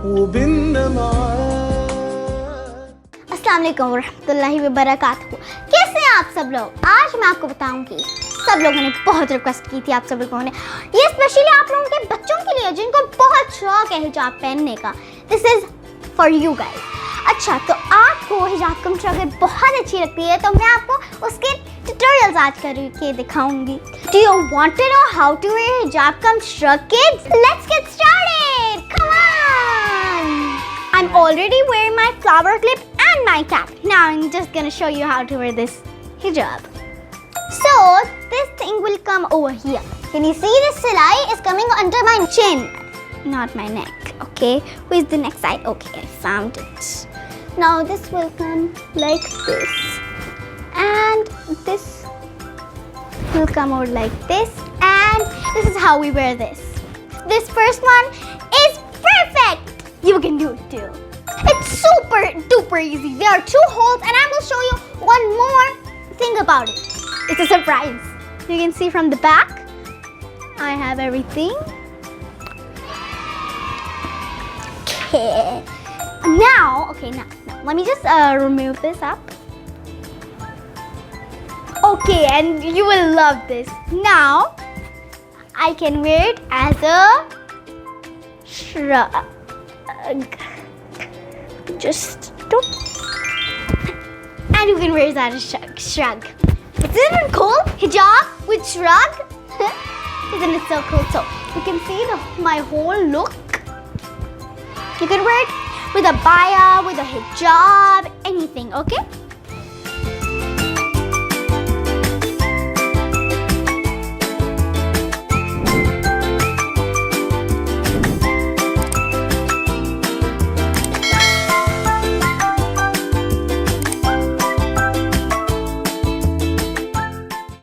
وبيننا معاد. अस्सलाम वालेकुम वरहमतुल्लाहि वबरकातुहू। कैसे हैं आप सब लोग? आज मैं आपको बताऊंगी, सब लोगों ने बहुत रिक्वेस्ट की थी, आप सब लोगों ने, ये स्पेशली आप लोगों के बच्चों के लिए जिनको बहुत शौक है हिजाब पहनने का। This is for you guys. अच्छा, तो आपको हिजाब कम श्रग बहुत अच्छी लगती है, तो मैं आपको उसके ट्यूटोरियल्स आज करके दिखाऊंगी। Do you want to know how to wear hijab cum shrug kids? Let's get started, come on. I'm already wearing my flower clip and my cap. Now I'm just gonna show you how to wear this hijab. So this thing will come over here. Can you see this silai is coming under my chin, not my neck. Okay, where's the next side? Okay, I found it. Now this will come like this, and this will come over like this, and this is how we wear this. This first one is perfect. You can do it too. It's super duper easy. There are 2 holes, and I will show you one more thing about it. It's a surprise. You can see from the back, I have everything. Okay. Now, let me just remove this up. Okay, and you will love this. Now, I can wear it as a shrug. Just do. And you can wear that as a shrug. Isn't it cool? Hijab with shrug? Isn't it so cool? So you can see my whole look. You can wear it with a baya, with a hijab, anything, okay?